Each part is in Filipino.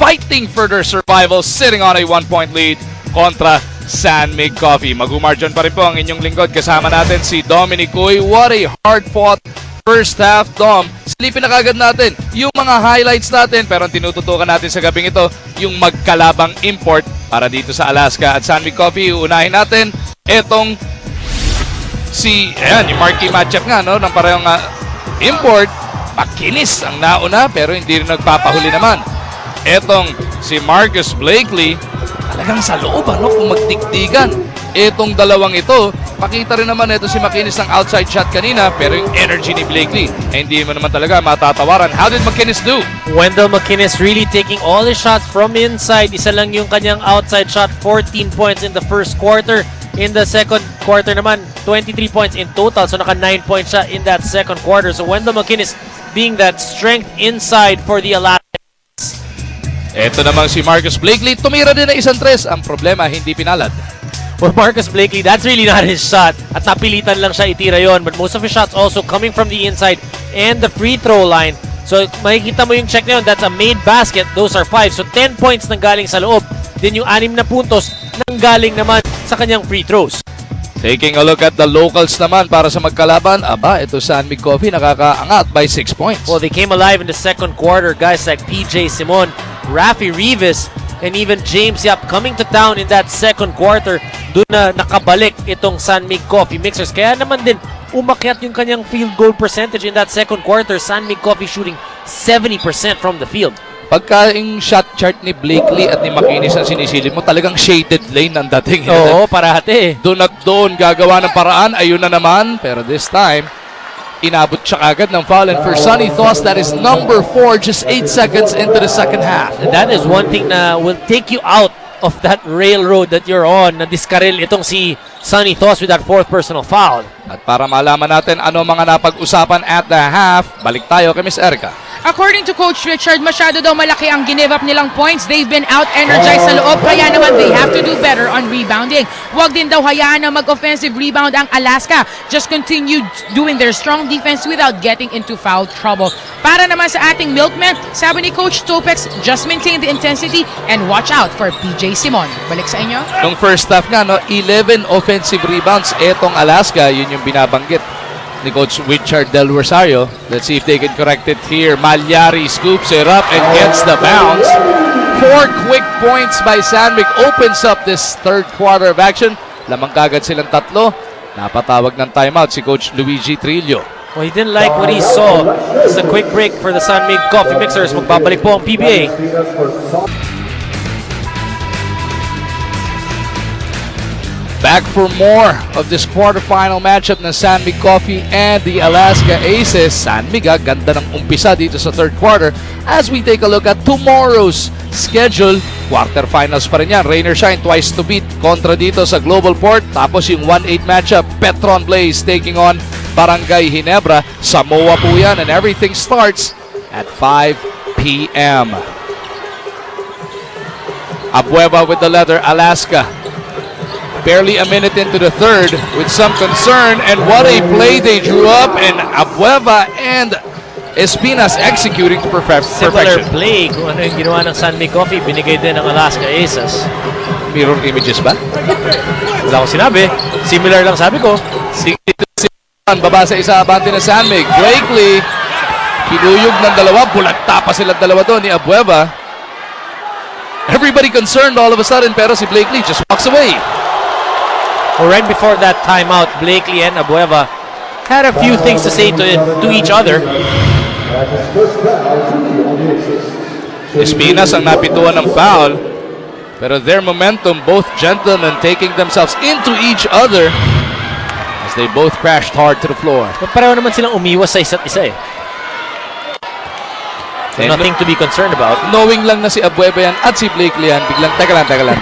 fighting for their survival, sitting on a 1-point lead kontra San Mig Coffee. Magumarjan pa rin po ang inyong lingkod. Kasama natin si Dominic Uy. What a hard-fought first half, Dom. Silipin na kagad natin yung mga highlights natin, pero ang tinututukan natin sa gabing ito, yung magkalabang import para dito sa Alaska at San Mig Coffee. Uunahin natin etong yung marquee matchup nga, no, ng parehong import. Makinis ang nauna, pero hindi rin nagpapahuli naman. Etong si Marcus Blakely, talagang sa loob, kung magtiktigan. Itong dalawang ito, pakita rin naman ito si McInnis ng outside shot kanina, pero yung energy ni Blakely, hindi mo naman talaga matatawaran. How did McInnis do? Wendell McInnis really taking all his shots from inside. Isa lang yung kanyang outside shot, 14 points in the first quarter. In the second quarter naman, 23 points in total. So naka 9 points siya in that second quarter. So Wendell McInnis being that strength inside for the Alaska. Ito namang si Marcus Blakely, tumira din na isang tres. Ang problema, hindi pinalad. Well, Marcus Blakely, that's really not his shot. At napilitan lang siya itira yon. But most of his shots also coming from the inside and the free throw line. So makikita mo yung check na yun. That's a made basket. Those are 5. So 10 points nang galing sa loob. Then yung 6 na puntos nang galing naman sa kanyang free throws. Taking a look at the locals naman para sa magkalaban. Aba, ito San Mig Coffee nakakaangat by 6 points. Well, they came alive in the second quarter. Guys like PJ Simon, Rafi Rivas, and even James Yap coming to town in that second quarter. Doon na nakabalik itong San Mig Coffee Mixers. Kaya naman din umakyat yung kanyang field goal percentage in that second quarter. San Mig Coffee shooting 70% from the field. Pagka yung shot chart ni Blakely at ni McInnis ang sinisilip mo, talagang shaded lane ang dating. Oo, parati. Doon at doon gagawa ng paraan. Ayun na naman. Pero this time, inabot siya agad ng foul. And for Sonny Thoss, that is number 4, just 8 seconds into the second half. And that is one thing na will take you out of that railroad that you're on. Na-diskaril itong si Sonny Thoss with that 4th personal foul. At para malaman natin ano mga napag-usapan at the half, balik tayo kay Miss Erica. According to Coach Richard, masyado daw malaki ang give up nilang points. They've been out-energized sa loob, kaya naman they have to do better on rebounding. Huwag din daw hayaan na mag-offensive rebound ang Alaska. Just continue doing their strong defense without getting into foul trouble. Para naman sa ating milkmen, sabi ni Coach Topex, just maintain the intensity and watch out for PJ Simon. Balik sa inyo. Nung first half nga, 11 offensive rebounds. Etong Alaska, yun yung binabanggit ni Coach Richard Del Rosario. Let's see if they can correct it here. Malyari scoops it up and gets the bounce. 4 quick points by San Mig opens up this third quarter of action. Lamang kagad silang tatlo. Napatawag ng timeout si Coach Luigi Trillo. Well, he didn't like what he saw. It's a quick break for the San Mig Coffee Mixers. Magbabalik po ang PBA. Back for more of this quarterfinal matchup ng San Mig Coffee and the Alaska Aces. San Mig, ganda ng umpisa dito sa third quarter. As we take a look at tomorrow's schedule, quarterfinals pa rin yan. Rain or shine, twice to beat kontra dito sa Global Port. Tapos yung 1-8 matchup, Petron Blaze taking on Barangay Ginebra. Samoa po yan, and everything starts at 5 p.m. Abueva with the leather, Alaska. Barely a minute into the third with some concern, and what a play they drew up, and Abueva and Espinas executing to perfection. Similar play kung ano yung ginawa ng San Mig Coffee, binigay din ng Alaska Aces. Mirror images ba? Wala akong sinabi. Similar lang sabi ko. Baba sa isa, abante na San Mig. Blakely, pinuyog ng dalawa, bulagta pa sila dalawa doon ni Abueva. Everybody concerned all of a sudden, pero si Blakely just walks away. Well, right before that timeout, Blakely and Abueva had a few things to say to each other. Espinas ang napituan ng foul, pero their momentum, both gentlemen taking themselves into each other as they both crashed hard to the floor. But pareho naman silang umiwas sa isa't isa eh. So nothing to be concerned about. Knowing lang na si Abueva yan at si Blakely yan, biglang teka lang.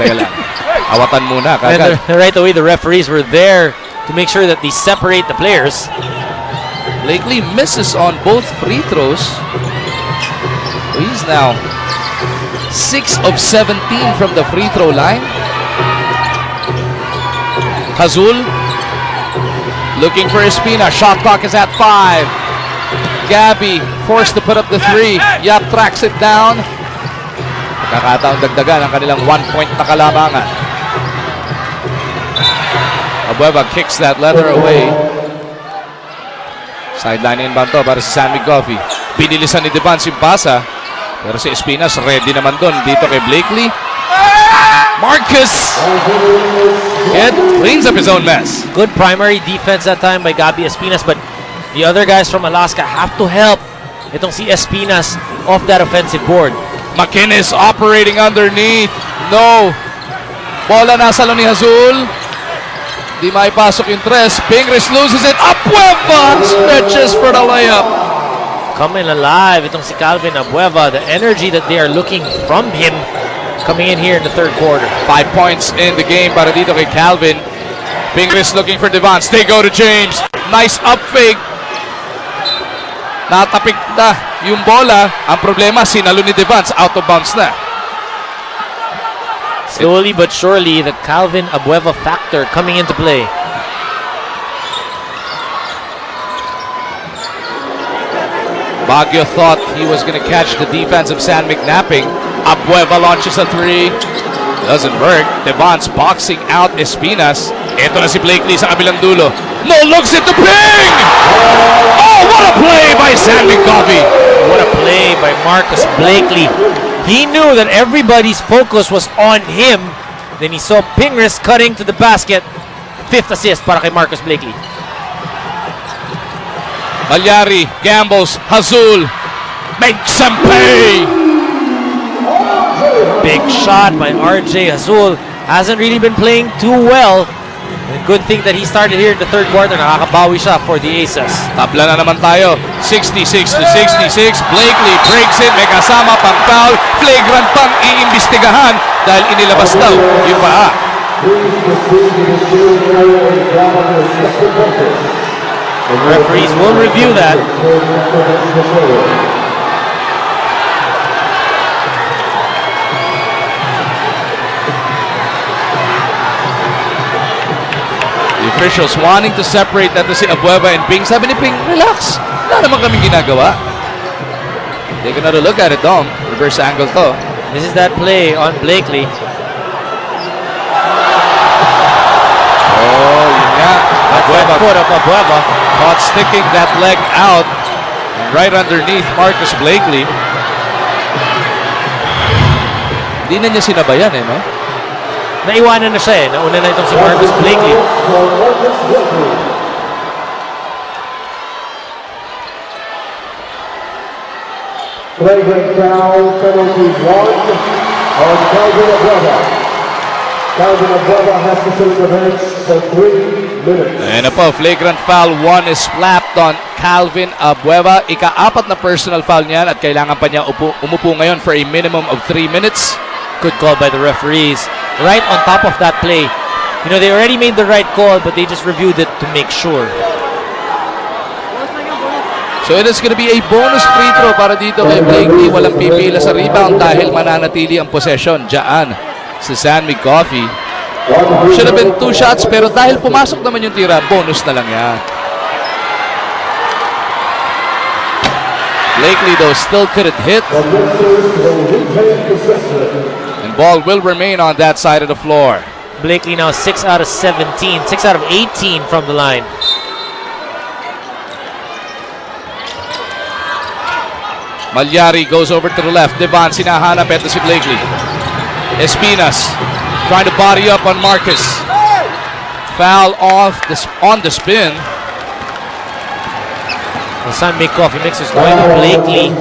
Awatan muna kagad. And right away, the referees were there to make sure that they separate the players. Blakely misses on both free throws. He's now 6 of 17 from the free throw line. Hazul looking for Espina. Shot clock is at 5. Gabby forced to put up the 3. Yap tracks it down. Kakataong dagdagan ang kanilang 1-point na kalamangan. Abueva kicks that letter away. Sideline inbound to para si San Miguel Coffee. Binilisan ni Devance yung pasa. Pero si Espinas ready naman doon. Dito kay Blakely. Marcus! It cleans up his own mess. Good primary defense that time by Gabby Espinas, but the other guys from Alaska have to help itong si Espinas off that offensive board. McInnes operating underneath. No. Bola nasa lo ni Hazul. Di maipasok yung tres. Pingris loses it. Abueva stretches for the layup. Coming alive itong si Calvin Abueva. The energy that they are looking from him coming in here in the third quarter. 5 points in the game para dito kay Calvin. Pingris looking for Devance. They go to James. Nice up fake. Natapik na yung bola. Ang problema, sinalo ni Devance. Out of bounds na. Slowly but surely, the Calvin Abueva factor coming into play. Baguio thought he was going to catch the defense of San McNapping. Abueva launches a three. Doesn't work. Devance boxing out Espinas. Ito na si Blakely sa kabilang dulo. No looks into Ping! Oh, what a play by San McCoffey! What a play by Marcus Blakely. He knew that everybody's focus was on him. Then he saw Pingris cutting to the basket. 5th assist para kay Marcus Blakely. Malyari gambles. Hazul makes some pay. Big shot by RJ Hazul. Hasn't really been playing too well. And good thing that he started here in the third quarter. Nakakabawi siya for the Aces. Tabla na naman tayo. 66-66. Blakely breaks it. May kasama pang foul. Flagrant pang iimbestigahan dahil inilabas daw yung paa. The referees will review that. Officials wanting to separate that to si Abueva and Ping. Sabi ni Ping, relax. Wala naman kaming ginagawa. Take another look at it, Dom. Reverse angle to. This is that play on Blakely. Oh, yun nga. Abueva Foot of Abueva. caught sticking that leg out right underneath Marcus Blakely. Hindi na niya sinabayan no? Naiwanan na siya Nauna na itong si Marcus Blakely. Flagrant foul, penalty 1 on Calvin Abueva. Calvin Abueva has to sit the bench for 3 minutes. And po, flagrant foul 1 is slapped on Calvin Abueva. Ika-4 na personal foul niyan at kailangan pa niya umupo ngayon for a minimum of 3 minutes. Good call by the referees. Right on top of that play. You know, they already made the right call, but they just reviewed it to make sure. So it is going to be a bonus free throw para dito kay Blakely. Walang pipila sa rebound dahil mananatili ang possession. Diyan si San Miguel Coffee. Should have been 2 shots pero dahil pumasok naman yung tira, bonus na lang yan. Blakely though still couldn't hit. And ball will remain on that side of the floor. Blakely now 6 out of 17, 6 out of 18 from the line. Malyari goes over to the left. Devance hinahanap. Ito si Blakely. Espinas trying to body up on Marcus. Foul off on the spin. The San Miguel Coffee Mix is going to Blakely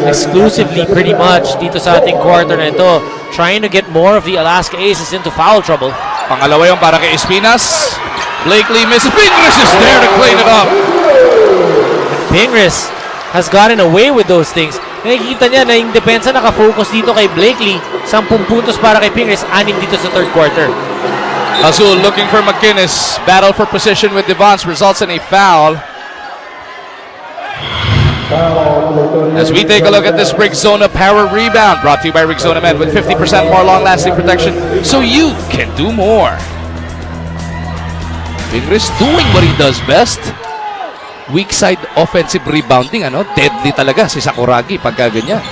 exclusively pretty much dito sa ating quarter na ito, trying to get more of the Alaska Aces into foul trouble. Pangalawa yung para kay Espinas. Blakely misses. Pingris is there to clean it up. Pingris has gotten away with those things. Nakikita niya na yung depensa nakafocus dito kay Blakely. 10 puntos para kay Pingris, 6 dito sa third quarter. Azul looking for McInnes. Battle for position with Devance results in a foul. As we take a look at this Rexona Power Rebound, brought to you by Rexona Men with 50% more long-lasting protection, so you can do more. Pingris doing what he does best. Weak side offensive rebounding, Deadly talaga si Sakuragi pagka ganyan.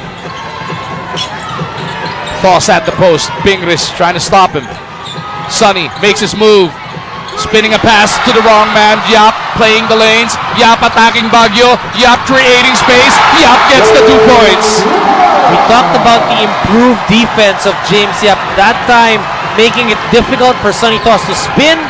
Toss at the post. Pingris trying to stop him. Sonny makes his move. Spinning a pass to the wrong man. Yap playing the lanes. Yap attacking Baguio. Yap creating space. Yap gets the 2 points. We talked about the improved defense of James Yap. That time, making it difficult for Sonny Toss to spin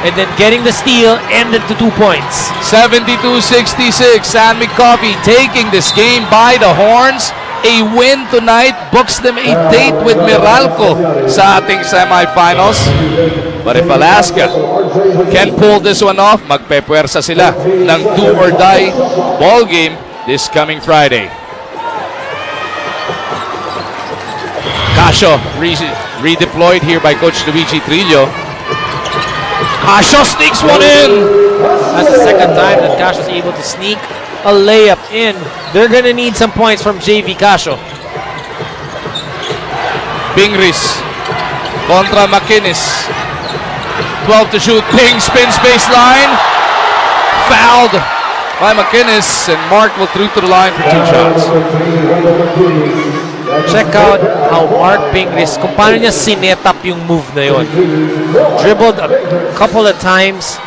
and then getting the steal ended to 2 points. 72-66. San Mig Coffee taking this game by the horns. A win tonight books them a date with Meralco sa ating semifinals. But if Alaska can pull this one off, magpepuwersa sila ng do or die ball game this coming Friday. Casio redeployed here by Coach Luigi Trillo. Casio sneaks one in. That's the second time that Casio's able to sneak a layup in. They're gonna need some points from JV Casio. Pingris kontra McInnes. 12 to shoot. Ping spins baseline. Fouled by McInnes, and Mark will through to the line for 2 shots. Check out how Mark Pingris, kung paano niya sinetap yung move na yun. Dribbled a couple of times.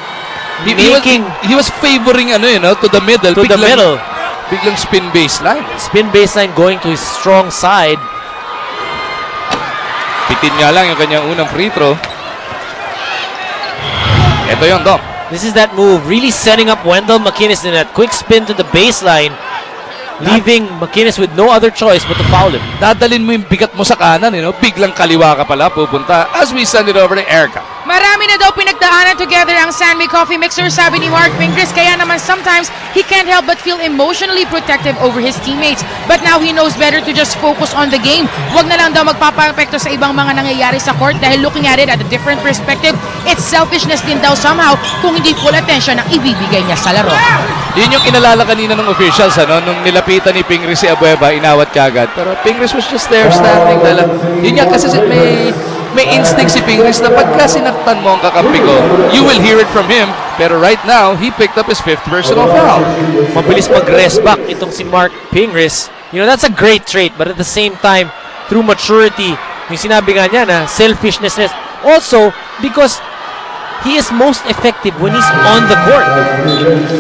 He was favoring to the middle. To the middle. Biglang spin baseline. Spin baseline going to his strong side. Pitin nga lang yung kanyang unang free throw. Ito yun, Dom. This is that move, really setting up Wendell McInnes in that quick spin to the baseline, leaving McInnes with no other choice but to foul him. Dadalin mo yung bigat mo sa kanan, biglang kaliwa ka pala pupunta as we send it over to Erica. Marami na daw pinagdaanan together ang San Mig Coffee Mixer, sabi ni Mark Pingris. Kaya naman sometimes he can't help but feel emotionally protective over his teammates. But now he knows better to just focus on the game. Huwag na lang daw magpapapekto sa ibang mga nangyayari sa court dahil looking at it at a different perspective, it's selfishness din daw somehow kung hindi full attention ang ibibigay niya sa laro. Yun yung inalala kanina ng officials, nung nilapitan ni Pingris si Abueva, inawat kagad. Pero Pingris was just there standing. Yun nga kasi may instinct si Pingris na pagka sinaktan mo ang kakampi ko, you will hear it from him. Pero right now, he picked up his 5th personal foul. Mabilis mag-rest back itong si Mark Pingris. That's a great trait, but at the same time, through maturity, yung sinabi nga niya na selfishness. Also, because he is most effective when he's on the court.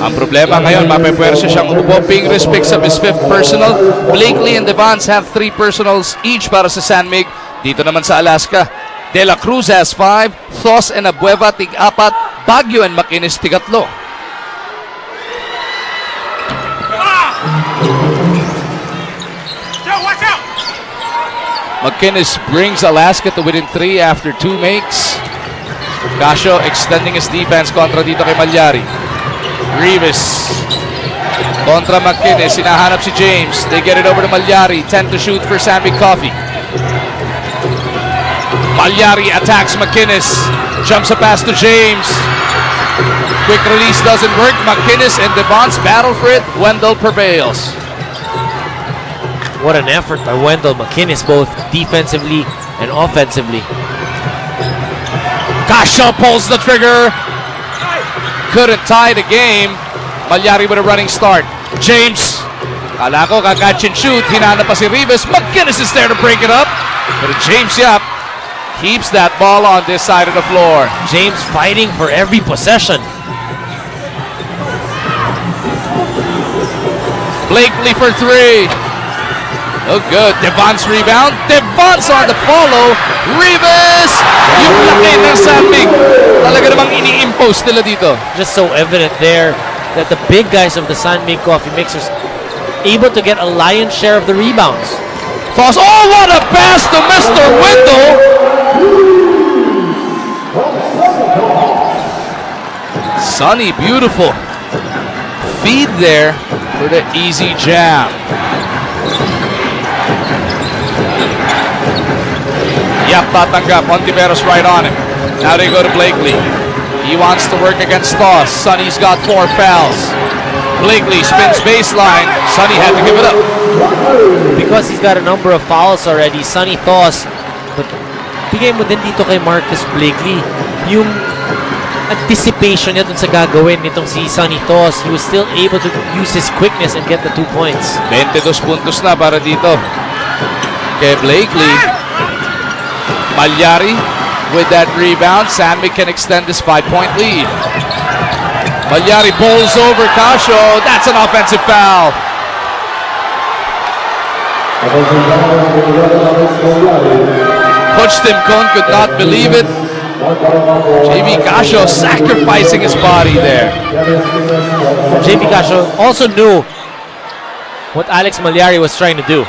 Ang problema ngayon, mapepwersa siyang upo. Pingris picks up his 5th personal. Blakely and Devance have 3 personals each para sa San Mig. Dito naman sa Alaska, De La Cruz has 5, Thos and Abueva tig-4, Baguio and McInnes tig-3. McInnes brings Alaska to within 3 after 2 makes. Casio extending his defense kontra dito kay Malyari. Rivas kontra McInnes, hinahanap si James. They get it over to Malyari, 10 to shoot for San Mig Coffee. Malyari attacks McInnes. Jumps a pass to James. Quick release doesn't work. McInnes and Devance battle for it. Wendell prevails. What an effort by Wendell McInnes, both defensively and offensively. Casio pulls the trigger. Couldn't tie the game. Malyari with a running start. James. Kala ko kakatch and shoot. Hinana pa si Rivas. McInnes is there to break it up. But James Yap keeps that ball on this side of the floor. James fighting for every possession. Blakely for 3. Oh, good. Devance rebound. Devance on the follow. Rivas! Yung laki ng San Mig. Talaga namang ini-impose nila dito. Just so evident there that the big guys of the San Mig Coffee Mixers able to get a lion's share of the rebounds. Oh, what a pass to Mr. Wendell! Sonny, beautiful feed there for the easy jam. Yap, tatanggap. Ontiveros right on him. Now they go to Blakely. He wants to work against Thos. Sonny's got 4 fouls. Blakely spins baseline. Sonny had to give it up. Because he's got a number of fouls already, Sonny Thos, but bigay mo din dito kay Marcus Blakely yung anticipation niya dun sa gagawin nitong si Sonny Thos. He was still able to use his quickness and get the 2 points. 22 puntos na para dito kay Blakely. Malyari with that rebound. San Mig can extend this 5-point lead. Malyari bowls over Casio. That's an offensive foul. Coach Tim Con could not believe it. JV Casio sacrificing his body there. JV Casio also knew what Alex Malyari was trying to do.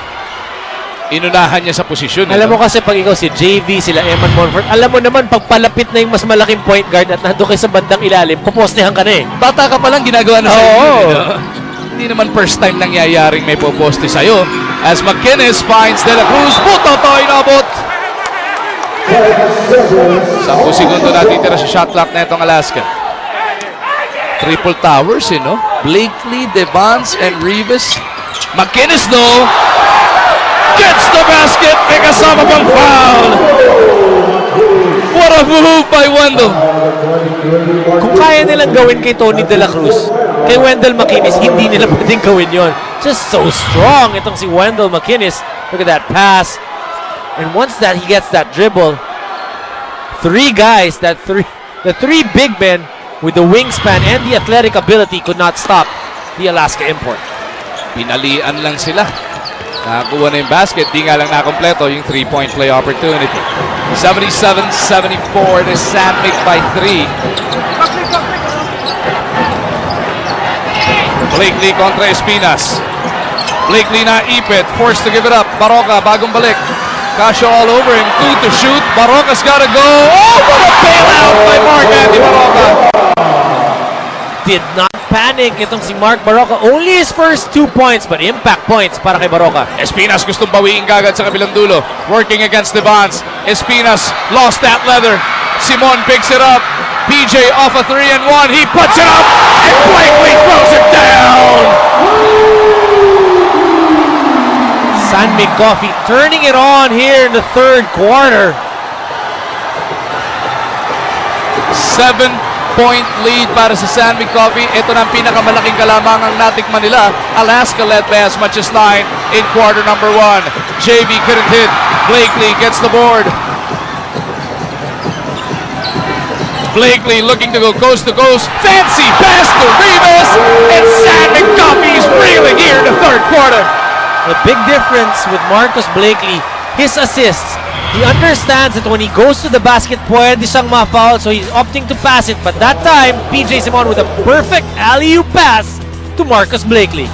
Inunahan niya sa posisyon. Alam mo kasi pag ikaw si JV, sila Eman Monfort, alam mo naman pag palapit na yung mas malaking point guard at nandun kayo sa bandang ilalim, popostehan ka na eh. Bata ka pa lang ginagawa na sa'yo. Oo. Hindi naman first time nangyayaring may poposte sa'yo. As McInnes finds De La Cruz. Buto to, inabot. 10 segundo natitira sa shot clock na itong Alaska. Triple towers, no? Blakely, Devance, and Rivas. McInnes, no? Gets the basket. May kasama pang foul. What a move by Wendell. Kung kaya nilang gawin kay Tony De La Cruz, kay Wendell McInnes, hindi nila pwedeng gawin yon. Just so strong itong si Wendell McInnes. Look at that pass. And once that he gets that dribble, three guys, the three big men with the wingspan and the athletic ability could not stop the Alaska import. Pinalian lang sila. Nakakuha na yung basket. Di nga lang nakompleto yung 3-point play opportunity. 77-74 to San Mig by 3. Blakely kontra Espinas. Blakely na ipit. Forced to give it up. Baroka bagong balik. Casio all over him. 2 to shoot. Baroka's gotta go. Oh, what a bailout by Mark Andy Baroka. Did not panic itong si Mark Baroka. Only his first 2 points, but impact points para kay Baroka. Espinas gustong bawiin kagad sa kabilang dulo. Working against Devance. Espinas lost that leather. Simon picks it up. PJ off a 3-and-1. He puts it up. And Blakely throws it down. San Mig Coffee turning it on here in the third quarter. 7-point lead para sa San Mig Coffee. Ito na ang pinakamalaking kalamangang natikman nila. Alaska led by as much as 9 in quarter number 1. JV couldn't hit. Blakely gets the board. Blakely looking to go coast to coast. Fancy pass to Rivas. And San Mig Coffee is reeling here in the third quarter. The big difference with Marcus Blakely, his assists. He understands that when he goes to the basket, pwede siyang ma-foul, so he's opting to pass it. But that time, PJ Simon with a perfect alley-oop pass to Marcus Blakely.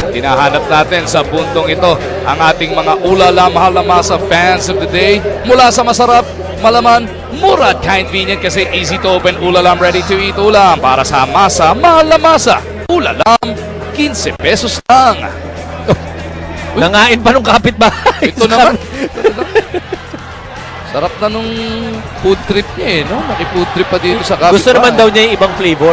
Hinahanap natin sa puntong ito ang ating mga ulala mahal na masa fans of the day. Mula sa masarap, malaman, mura at convenient kasi easy to open ulalam, ready to eat ulam. Para sa masa, mahal na masa. Ulalam, 15 pesos lang. Nangain pa nung kapitbahay. Ito naman. Sarap na nung food trip niya no? Naki-food trip pa dito sa kapitbahay. Gusto naman daw niya yung ibang flavor.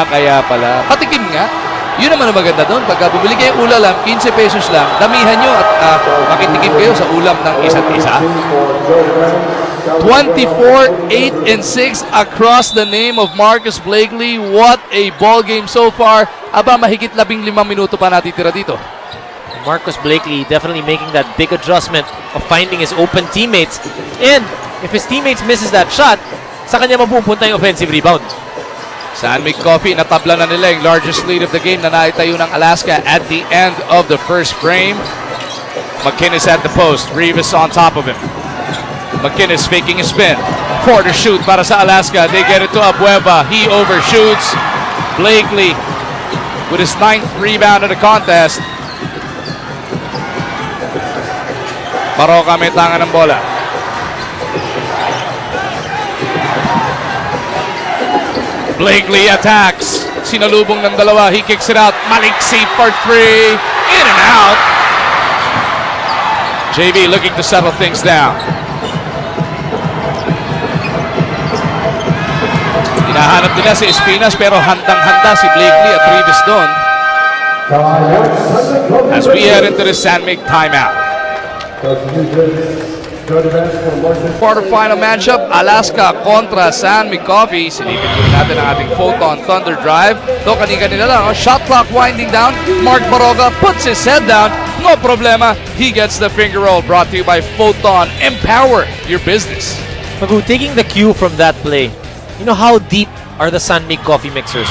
Kaya pala. Patikim nga. Yun naman ang maganda doon. Pagka bumili kayo ulalam, 15 pesos lang, damihan nyo at makitikim kayo sa ulam ng isa't isa. 24, 8, and 6 across the name of Marcus Blakely. What a ball game so far. Aba, mahigit 15 minuto pa natitira dito. Marcus Blakely definitely making that big adjustment of finding his open teammates. And if his teammates misses that shot, sa kanya mapupunta yung offensive rebound. San Mig Coffee, natabla na nila yung largest lead of the game na naitayo ng Alaska at the end of the first frame. McInnes at the post. Rivas on top of him. McInnes faking a spin. 4 to shoot para sa Alaska. They get it to Abueva. He overshoots. Blakely with his 9th rebound of the contest. Baroka may tangan ng bola. Blakely attacks. Sinalubong ng dalawa. He kicks it out. Maliksi for 3. In and out. JV looking to settle things down. Hinahanap nila si Espinas pero handang-handa si Blakely at Rivas doon. As we head into the San Mig timeout. Quarterfinal matchup, Alaska kontra San Mig Coffee. Silipin po natin ang ating Photon Thunder Drive. Ito kanina lang, shot clock winding down. Mark Baroka puts his head down. No problema. He gets the finger roll. Brought to you by Photon. Empower your business. Magu, taking the cue from that play, you know how deep are the San Mig Coffee Mixers?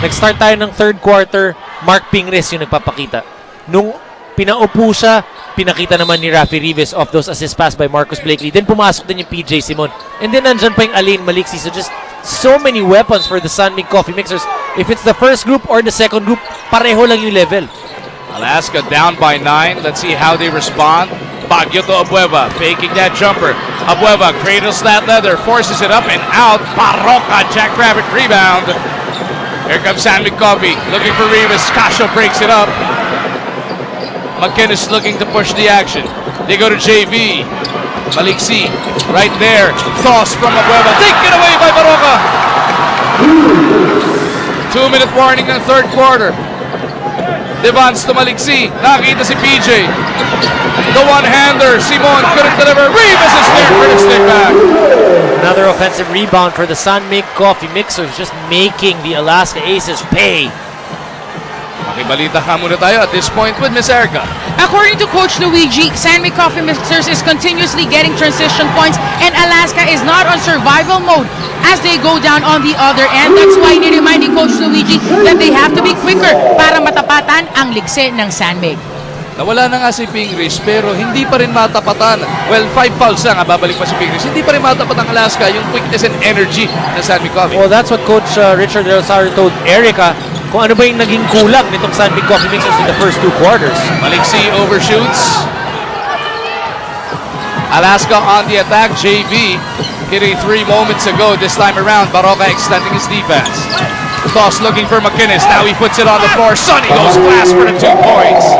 Nag-start tayo ng third quarter, Mark Pingres yung nagpapakita. Nung pinaupo siya, pinakita naman ni Rafi Rivas of those assist pass by Marcus Blakely. Then pumasok din yung PJ Simon. And then nandyan pa yung Alain Maliksi. So just so many weapons for the San Mig Coffee Mixers. If it's the first group or the second group, pareho lang yung level. Alaska down by 9. Let's see how they respond. Baguio to Abueva, faking that jumper. Abueva cradles that leather, forces it up and out. Parroca, jackrabbit rebound. Here comes San Mig Coffee, looking for Rivas. Casio breaks it up. McInnes looking to push the action. They go to JV. Maliksi, right there. Toss from Abueva, taken away by Parroca. 2-minute warning in the third quarter. Devance to Maliksi. Nakita si PJ. The one-hander. Simon couldn't deliver. Rivas is there for the stick back. Another offensive rebound for the San Mig Coffee Mixers, just making the Alaska Aces pay. Makibalita ka muna tayo at this point with Miss Erica. According to Coach Luigi, San Mig Coffee Mixers is continuously getting transition points and Alaska is not on survival mode as they go down on the other end. That's why ni-remind ni Coach Luigi that they have to be quicker para matapatan ang ligse ng San Mig. Nawala na nga si Pingris pero hindi pa rin matapatan. Well, 5 fouls lang, babalik pa si Pingris. Hindi pa rin matapatan ang Alaska yung quickness and energy ng San Mig Coffee. Well, that's what Coach Richard Del Rosario told Erica kung ano ba yung naging kulang nitong San Mig Coffee Mixers in the first 2 quarters. Maliksi overshoots. Alaska on the attack. JV hitting 3 moments ago. This time around, Parroca extending his defense. Toss looking for McInnes. Now he puts it on the floor. Sonny goes glass for the 2 points.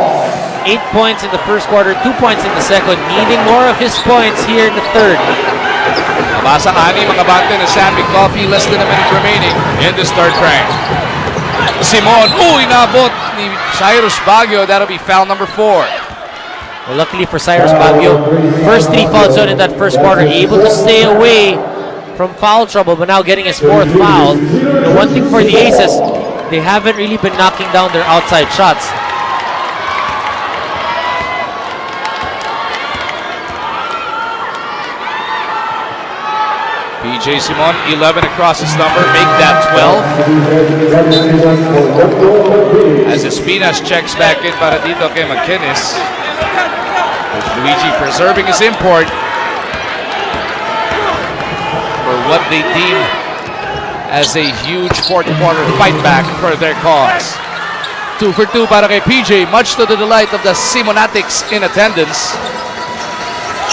8 points in the first quarter, 2 points in the second, needing more of his points here in the third. Nabasa ani mga bante ng San Mig Coffee. Less than a minute remaining in this third frame. Simon, inabot ni Cyrus Baguio. That'll be foul number 4. Well, luckily for Cyrus Baguio, first 3 fouls out in that first quarter, able to stay away from foul trouble, but now getting his 4th foul. The one thing for the Aces, they haven't really been knocking down their outside shots. PJ Simon, 11 across his number, make that 12. As Espinas checks back in para dito kay McInnes. Luigi preserving his import for what they deem as a huge fourth quarter fight back for their cause. 2 for 2 para kay PJ, much to the delight of the Simonatics in attendance.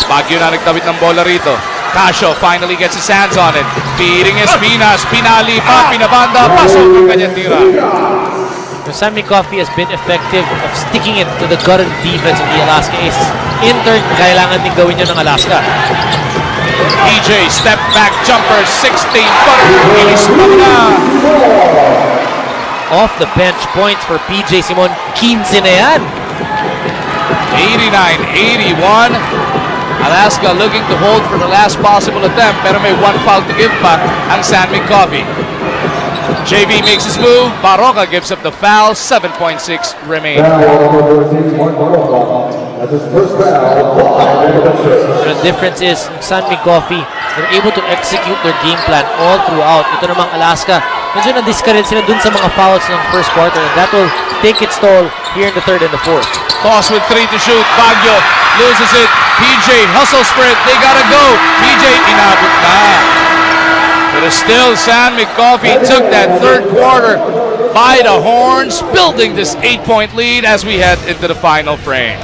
Baguio na nagtabit ng bola rito. Casio finally gets his hands on it. Feeding Espinas. Pinali pa, pinabanda. Pasok ang kanyang tira. The San Mig Coffee has been effective of sticking it to the gutted defense of the Alaska Aces. In turn, kailangan din gawin yun ng Alaska. PJ, step back jumper, 16-footer. Ilis pa na. Off the bench points for PJ Simon. 15 na yan. 89-81. Alaska looking to hold for the last possible attempt pero may 1 foul to give back ang San Mig Coffee. JV makes his move. Parroca gives up the foul. 7.6 remaining. The difference is San Mig Coffee, they're able to execute their game plan all throughout. Ito namang Alaska, medyo na-discourage sila dun sa mga fouls ng first quarter and that will take its toll here in the third and the fourth. Toss with 3 to shoot. Baguio loses it. PJ hustles for it. They gotta go. PJ inabot na. But still, San Mig Coffee took that third quarter by the horns, building this 8-point lead as we head into the final frame.